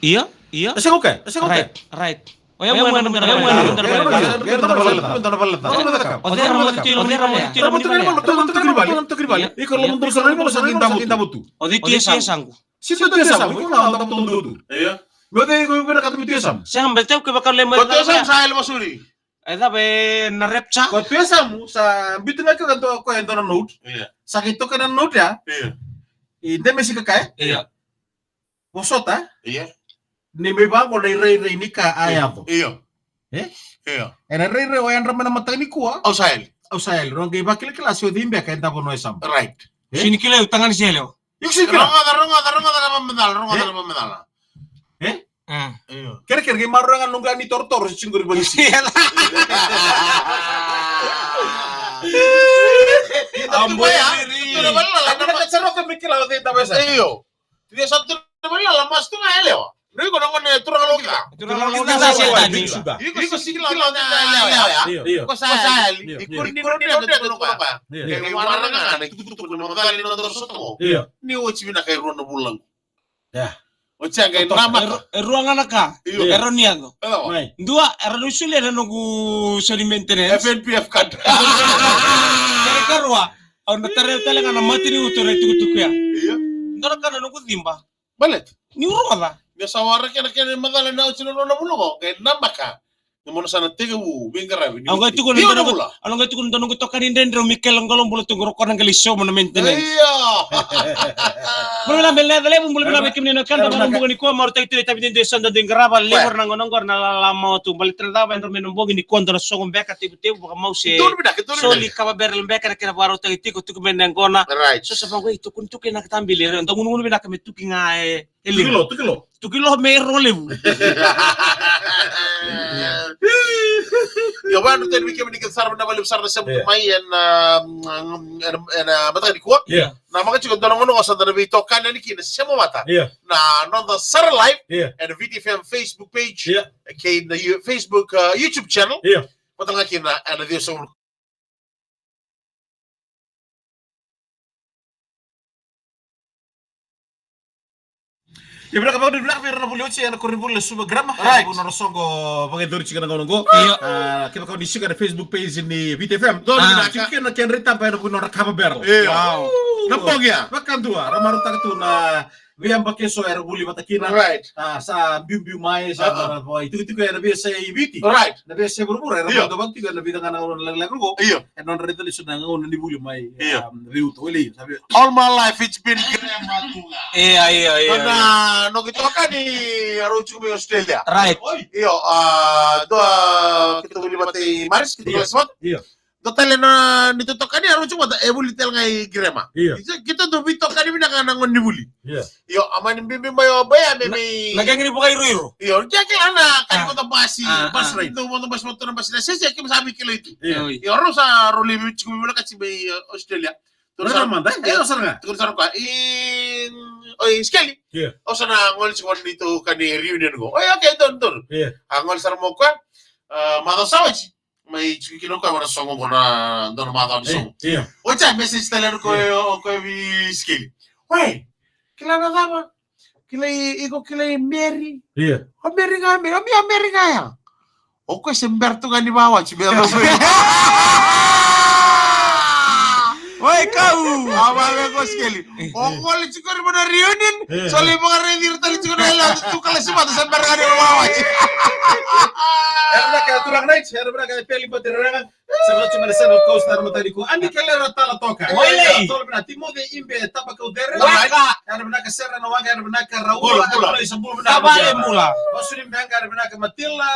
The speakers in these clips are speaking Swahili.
Iya. Ese oke. Right. Oh Ese ni me bango na rei ni ka ayato. Iyo. Ena rei oyan ramana matani kuwa. Ausael, ron ke bakile klase o dimbe ka enta bono esam. Right. Sini kile utangan sielo. Yuk sikira. Medal. Iyo. Kere ge marrangan nungga ni tortor singur balisi. Ambo ya. Tuh balla, ada kacero ke mikila o tenta besa. Iyo. Dia satu balla mas tu ngaelewa. Rico non è turologica. Iko sikila na ya. Ko sali. Ikuri ni no pa. Ke waranga na tutu no dali no dorsoto. Ni ochi bina kay rono bulang. Ya. Ochi ang nama. Ruangan ka. Eroniado. Mai. Dua erosule na nugu soli maintenance. FNPF card. Kere karwa. Onda tare ngana matini utore tuku ya. Iya. Ndora kana nugu dimba. Balet. Ni uruada. Biasa warga kena madala na uchi no bulungo. Kay nambaka. Namono sana tigu bingara. Angga tukun ndangu tokanin dendro Mikel ngolong bulu tunggu rokon nang galiso mo maintenance. Iya. Bulu na belle dale bulu na bekim ni kan do bugo ni ko mar tay tay tabi dende sanda de graba lever nang ngor na lama tu bal trada ba ndro men bogi ni kon do sogom beka tibu buka mau se. Soli kaba berel beka kena baro tay tiko tuku men ngona. Right. So sa bango itu kun tuki nak tambile ndo ngunu bina kame tuki ngae. Tukilo me rolebu. Yo ba no ten weekend ni kasar na balib sar na sa may en mata di ko na mga chico dono ngono sa na bito kan ni kin sa mata na no the sar live and VTFM Facebook page okay the Facebook YouTube channel pata nga kin na ana dio sa Ya berapa kau di belakang biar nabu lihat sih anak kuribul suba gram. Right. Bukan songo pakai duri cikan ngomong go. Kita kau di ada Facebook page ini VTFM. Cikan kian rita pakai nabu norak kaba berl. Wow. Nampog ya. Bahkan dua. Ramaru tak tu na. Biar pakai so air buli mata kina. Right. Sa biu mai sa itu kayak nabi saya ibiti. Right. Nabi saya berburu. Ramaru tu bang tiga nabi dengan orang lagu go. Iyo. Non rita li sudah ngomong nabi buli mai. Iyo. Riu tu eli. All my life it's been Iya. na no kita kan di Arucu di Australia. Right. Iyo, kita beli mati Maris kita beli spot. Iya. Total na nitutokan ni Arucu mata ebuli tel ngai grema. Iya. Kita tuh bitokan ni bina kana ngon dibuli. Iya. Iyo, aman bimbi mayo baya memi. Nagangini po kay Ruiro. Iyo, jadi anak kan kota basi. Bas right. Itu mau bas motor bas na sesi kim sabi kilo itu. Iya. Iyo, rosa roli bicu bimbi kasi by Australia. Terus mana? Ayo sana. Terus ka in Skelly. Iya. O sana ngol si kon dito kani reunion go. Oy okay don. Iya. Angol sar mo ka mado sawaji. May kino ka wala songo na don mado ni songo. Iya. O cha message talen ko vi Skelly. Oy, kila na dama. Kila Mary. Iya. O Mary nga mi, Mary nga ya. O ko semberto nga ni bawa ci belo. Woi kau, awalnya kau sekali. Ongol cikgu di mana reunion, soalnya mga redir tadi cikgu nela tu kalau semua tu sampai ada rumah aja. Erna kaya turang naik, erna kaya peli pati rangan. Sama cuma sana kau star mata di ku. Andi kaya rata la toka. Woi. Tol bina timo de imbe tapa kau dere. Waka. Erna kaya serra na wanga erna kaya raul. Bula. Sebul bina. Kabale mula. Osuri mbanga erna kaya Matilla.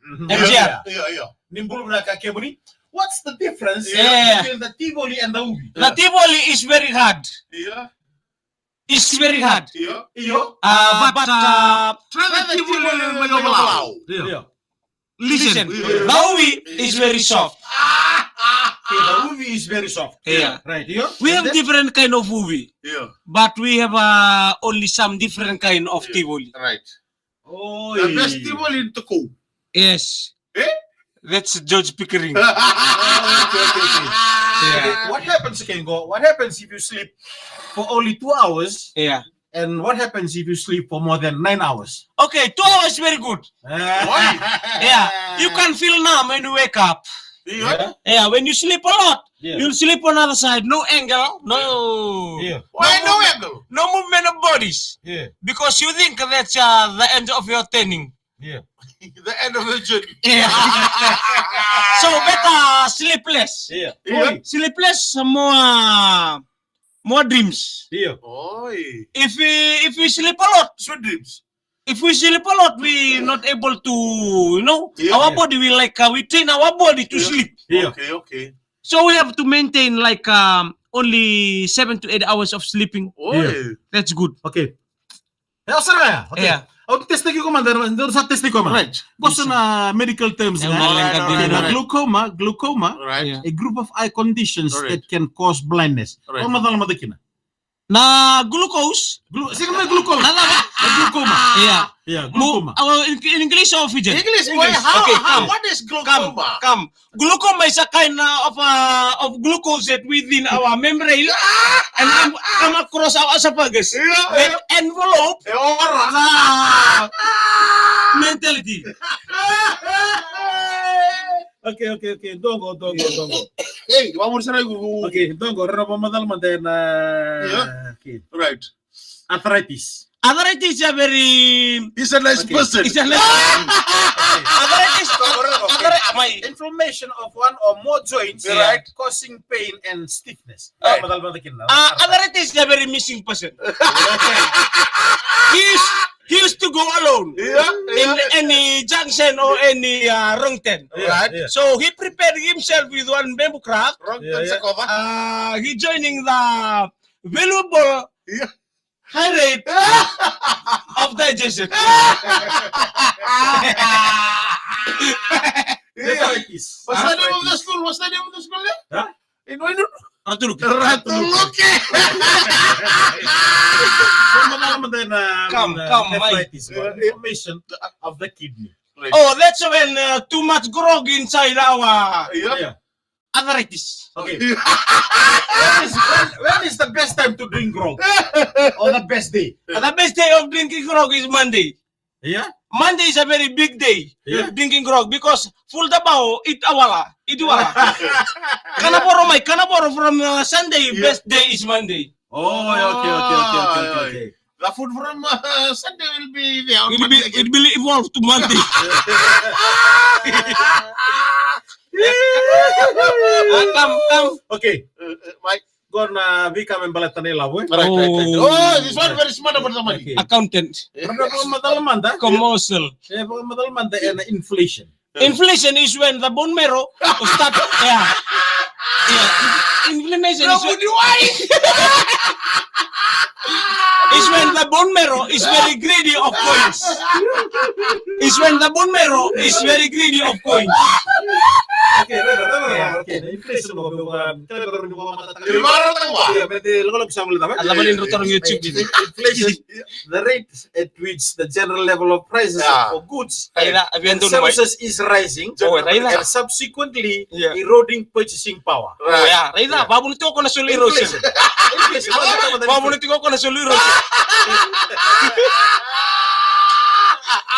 MGR. Iya. Nimbul bina kaya kebuni. What's the difference between the Tivoli and the Ubi? The Tivoli is very hard. Iya. It's very hard. Iyo. But Ternyata Tivoli mayo Iya. listen, the Ubi is very soft. Okay, the Ubi is very soft. Yeah. Right. Iyo. We have different kind of Ubi, Iya. but we have only some different kind of Tivoli. Right. Oh, The best Tivoli in Tuku. Yes. That's George Pickering. Okay. What happens, Kengo? What happens if you sleep for only 2 hours? Yeah. And what happens if you sleep for more than 9 hours? Okay, 2 hours very good. Yeah, you can feel numb when you wake up. Yeah, when you sleep a lot, you'll sleep on the other side. No angle, no. Why no angle? No movement of bodies. Because you think that's the end of your training. The end of the journey. Yeah. So better sleepless. Sleepless, more dreams. Oi. If we sleep a lot, Sweet dreams. if we sleep a lot, we not able to, our body will we train our body to sleep. Okay. So we have to maintain only 7 to 8 hours of sleeping. Oi. That's good. Okay. Okay. Yeah. Test lagi ko man, sa test ko man. Right. Basta na medical terms Yeah, nga. right. Na glaucoma, Right. Yeah. a group of eye conditions Alright. that can cause blindness. Alright. Kung madalang madakina. Na glucose. Sige may glaucoma. Glaucoma. Yeah. Yeah, glaucoma. In English or Fijian? English. English. How? Okay, How? come. What is glaucoma? Come. Glaucoma is a kind of glucose that within our membrane and come across our esophagus. That envelope mentality. Okay. Dongo. Hey, vamos a hacer algo. Okay, dongo. Rano pa madal man tayo na... Okay. Right. Arthritis. Arthritis is a very... He's a nice person. It's a arthritis. My Inflammation of one or more joints, Right. causing pain and stiffness. Right. Madal man tayo na. arthritis is a very missing person. He used to go alone in any junction or any wrong turn. Right. So he prepared himself with one bamboo craft. Wrong Yeah. turn sa cover. He joining the valuable high rate of digestion. Arthritis. What's the name of the school? What's the name of the school? Huh? In Wainur? Ratuluki. Ratuluki. Madal man tayo na... Come, arthritis. Inflammation of the kidney. Oh, that's when too much grog inside our Yeah. arthritis. Okay. When is the best time to drink grog? Or the best day? The best day of drinking grog is Monday. Yeah? Monday is a very big day Yeah. drinking grog because full dabao itawala. Kanaporo from Sunday. Yeah. Best day is Monday. Oh, okay. The food from Sunday will be there. It will evolve to Monday. Come. Okay. Mike. Gonna become embalatan nila, boy. Right. Oh, this one very smart about the money. Okay. Accountant. Pero kung madalaman da, Commercial. kung madalaman da, na inflation. Inflation is when the bone marrow start. Yeah. Inflammation is when the bone marrow is very greedy of coins. Is when the bone marrow is very greedy of coins. Okay, inflation mo YouTube. inflation, the rate at which the general level of prices for goods and services is rising and subsequently eroding purchasing power. Raida, babulito ko na sul erosion. Babulito ko na sul erosion.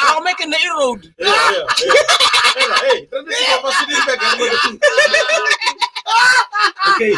How make na erode? Okay,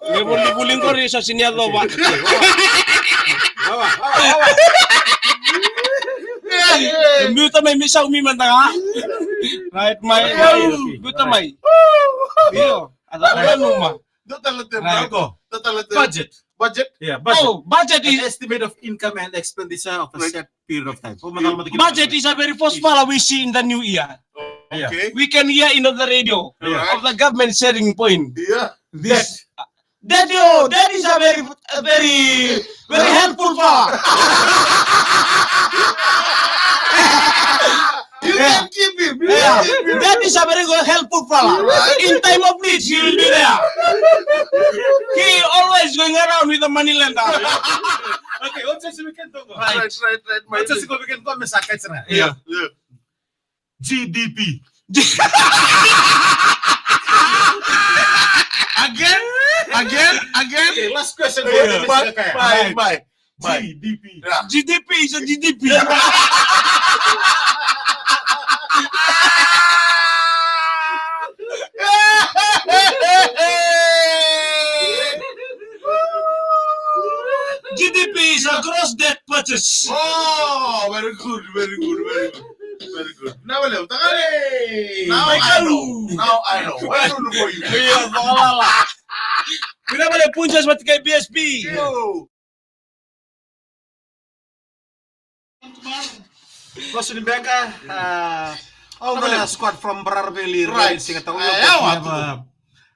May buling ko rin sa sinyado ba? Buta may misaw mi man nga. Right, may. Buta may. Iyo, ada luma. budget. Budget? Yeah, budget. Oh, budget An is estimate of income and expenditure of a set period of time. budget is a very first fala we see in the new year. Okay. We can hear in the radio of the government sharing point. Yeah. This that is a very helpful fala. You can keep him. Yeah, that is a very helpful fella. In time of need, he will be there. He always going around with the money lender. Okay, what says we can talk about? Right. What says we can talk about? Yeah. GDP. Again? Again? Okay, last question. Bye. GDP. GDP sa GDP. GDP sa gross debt purchase. Oh, very good. Now, hello, Hey! Now I know. Where do you for you? Iya, wala. Pinabalik punches mati kay BSP. Question Becca, all the squad from Bararveli, Right.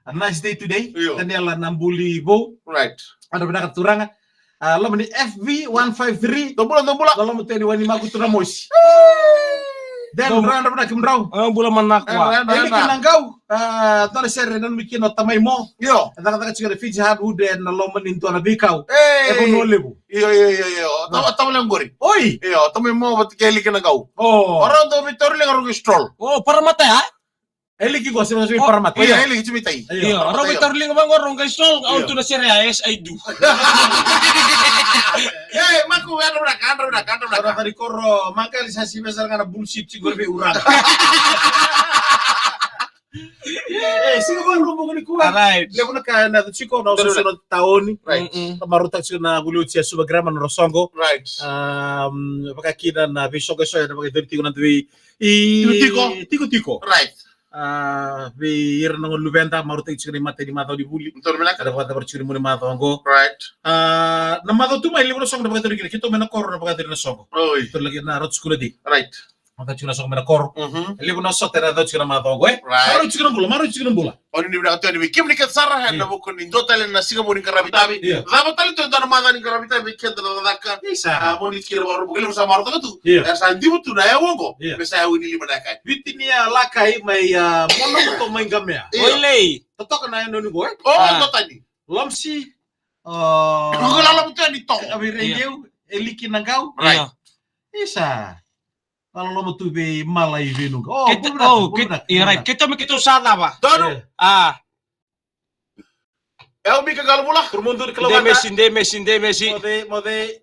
A nice day today. Yo. Daniela Nambuli Bo. Right. Ada benar keturangan. Lo meni FV 153. Tumbula. Lo mau teni wani magu turamos. Dan randa benar kimdraw. Ang bula manakwa. Ini kinanggaw. Tore sere nan mikino tamay mo. Yo. Kata chiga fiji had uden lo meni into na bikaw. Hey. Eko no lebu. Yo. Tama lang gori. Oi. Yo, tama mo bat keli kana gaw. Oh. Orang to mitor lang ro stroll. Oh, para mata ha? Eli ki go sima sima paramat. Iya, heli chimitai. Iya, aro may tarling bang warong kay sol out to na series I do. Eh, maku ano na kan. Orang tadi koro makalisasi besar karena bullshit sih gue lebih urang. Sino ba rumbo ni kuha? Alright. Lepo na kaya na chiko na susunod taon. Right. Marutak sila na gulut siya subagrama na Rosongo. Right. Pakakina na bishoga siya na pagkatiko na tuwi. Tiko. Right. Ir na lubenta marutak sila ni mata di mata di buli. Betul benar. Kada kata bercuri mo ni mata ngo. Right. Na mata tu mai libro song na pagkatiko kita mena kor na pagkatiko na songo. Oi. Ito lagi na rot skula di. Right. Mata chuna song mena kor. Libro na sot na rot chuna mata ngo. Right. Maru chuna bula. Oni ni bilang tuan ni kim ni kasara na bukun ni total na singa mo ni karabitabi. Iya. Dapat tali tu dan mana ni karabitabi kenta na daka. Isa. Mo ni kira baru bukil sa maru tu. Iya. Ya sandi butu na ya wongo. Iya. Besa ya wini lima dakai. Vitinia lakai may mono to may gamya. Ole. Tatok na yan go. Oh, total ni. Lomsi. Ko lala butu ni to. Abi rengeu eliki nangau. Right. Isa. Kalau lo mau be malai venu. Iya right. Kita makito sana ba? Dono. Ah, Eu mi kagal mula. Kurmundur kelawatan. Indemesi. Mode